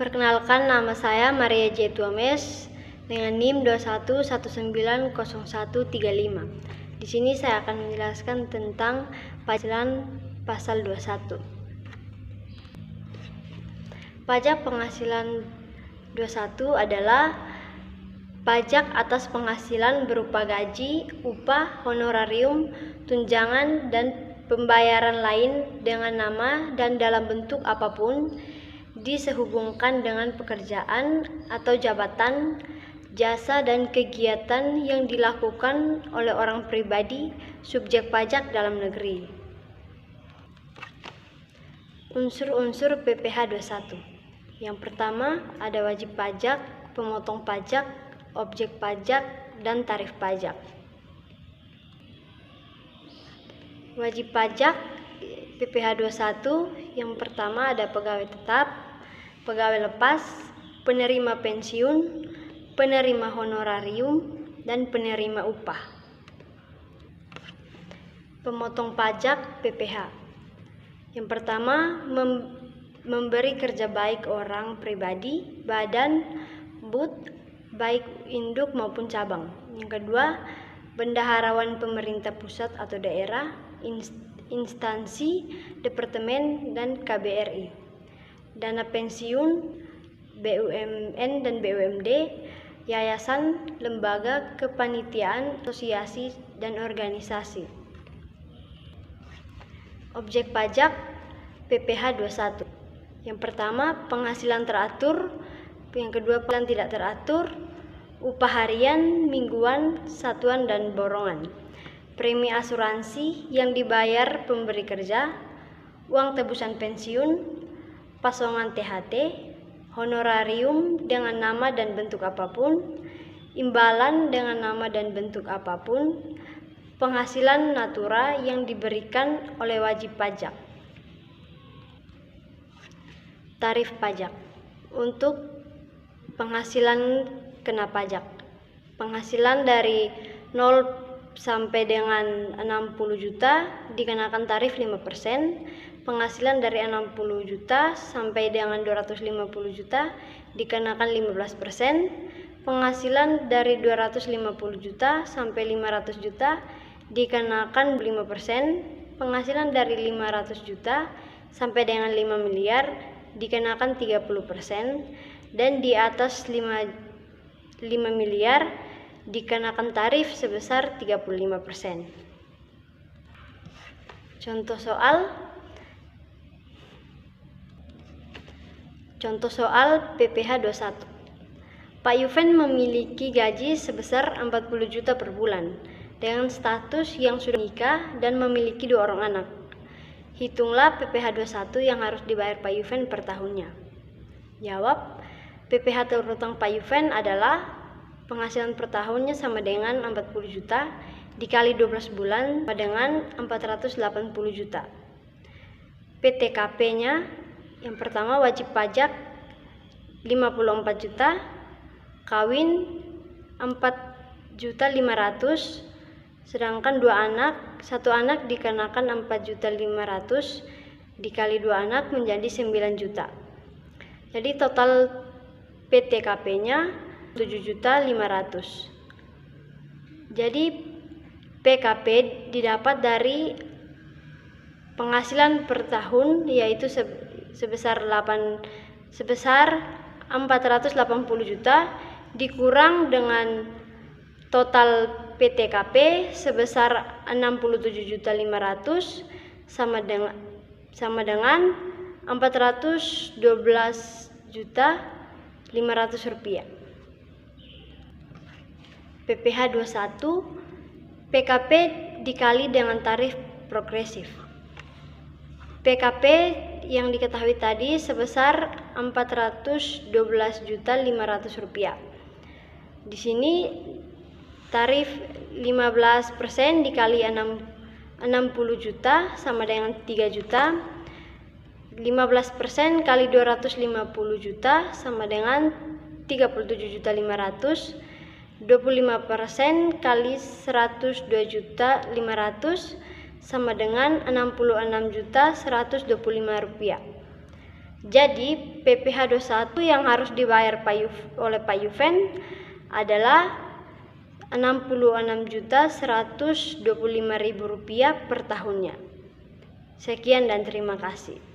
Perkenalkan, nama saya Maria J. Tuames dengan NIM 21190135. Di sini saya akan menjelaskan tentang penghasilan pasal 21. Pajak penghasilan 21 adalah pajak atas penghasilan berupa gaji, upah, honorarium, tunjangan, dan pembayaran lain dengan nama dan dalam bentuk apapun disehubungkan dengan pekerjaan atau jabatan, jasa, dan kegiatan yang dilakukan oleh orang pribadi subjek pajak dalam negeri. Unsur-unsur PPh 21. Yang pertama ada wajib pajak, pemotong pajak, objek pajak, dan tarif pajak. Wajib pajak PPh 21 yang pertama ada pegawai tetap, pegawai lepas, penerima pensiun, penerima honorarium, dan penerima upah. Pemotong pajak PPh. Yang pertama, memberi kerja baik orang pribadi, badan, but, baik induk maupun cabang. Yang kedua, bendaharawan pemerintah pusat atau daerah, instansi, departemen, dan KBRI. Dana pensiun, BUMN dan BUMD, yayasan, lembaga, kepanitiaan, asosiasi, dan organisasi. Objek pajak PPh 21. Yang pertama, penghasilan teratur, yang kedua, penghasilan tidak teratur, upah harian, mingguan, satuan, dan borongan, premi asuransi yang dibayar pemberi kerja, uang tebusan pensiun, pasongan THT, honorarium dengan nama dan bentuk apapun, imbalan dengan nama dan bentuk apapun, penghasilan natura yang diberikan oleh wajib pajak. Tarif pajak. Untuk penghasilan kena pajak, penghasilan dari 0 sampai dengan 60 juta dikenakan tarif 5%, penghasilan dari 60 juta sampai dengan 250 juta dikenakan 15%, penghasilan dari 250 juta sampai 500 juta dikenakan 5%, penghasilan dari 500 juta sampai dengan 5 miliar dikenakan 30%, dan di atas 5 miliar dikenakan tarif sebesar 35%. Contoh soal PPh 21. Pak Yuven memiliki gaji sebesar 40 juta per bulan dengan status yang sudah menikah dan memiliki 2 orang anak. Hitunglah PPh 21 yang harus dibayar Pak Yuven per tahunnya. Jawab, PPh terutang Pak Yuven adalah penghasilan per tahunnya sama dengan 40 juta dikali 12 bulan sama dengan 480 juta. PTKP-nya yang pertama wajib pajak 54 juta, kawin 4.500.000, sedangkan 2 anak, 1 anak dikenakan 4.500.000 dikali 2 anak menjadi 9 juta. Jadi total PTKP-nya 7.500.000. Jadi PKP didapat dari penghasilan per tahun yaitu sebesar 480 juta dikurang dengan total PTKP sebesar 67.500.000 sama dengan 412.500.000 rupiah. PPh 21 PKP dikali dengan tarif progresif. PKP yang diketahui tadi sebesar 412.500.000 rupiah. Di sini tarif 15% dikali 60 juta sama dengan 3 juta. 15% kali 250 juta sama dengan 37.500.000. 25% kali 102.500.000 sama dengan 66.125 rupiah. Jadi PPh 21 yang harus dibayar oleh Pak Yuven adalah Rp66.125.000 per tahunnya. Sekian dan terima kasih.